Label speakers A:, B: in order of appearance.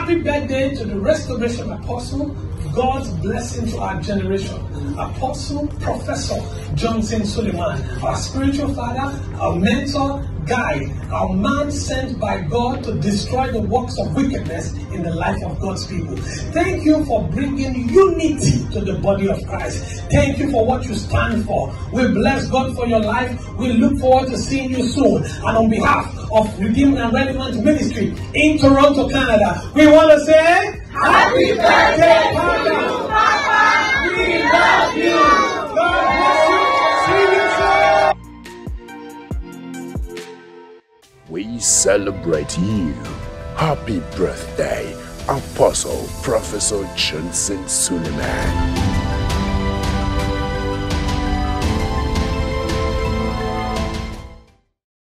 A: Happy birthday to the Restoration Apostle. God's blessing to our generation. Apostle Professor Johnson Suleman, our spiritual father, our mentor, guide, our man sent by God to destroy the works of wickedness in the life of God's people. Thank you for bringing unity to the body of Christ. Thank you for what you stand for. We bless God for your life. We look forward to seeing you soon. And on behalf of Redeemed and Relevant Ministry in Toronto, Canada, we want to say Happy birthday, Papa! Papa! We love you! God bless you! See you soon!
B: We celebrate you. Happy birthday, Apostle Professor Johnson Suleman.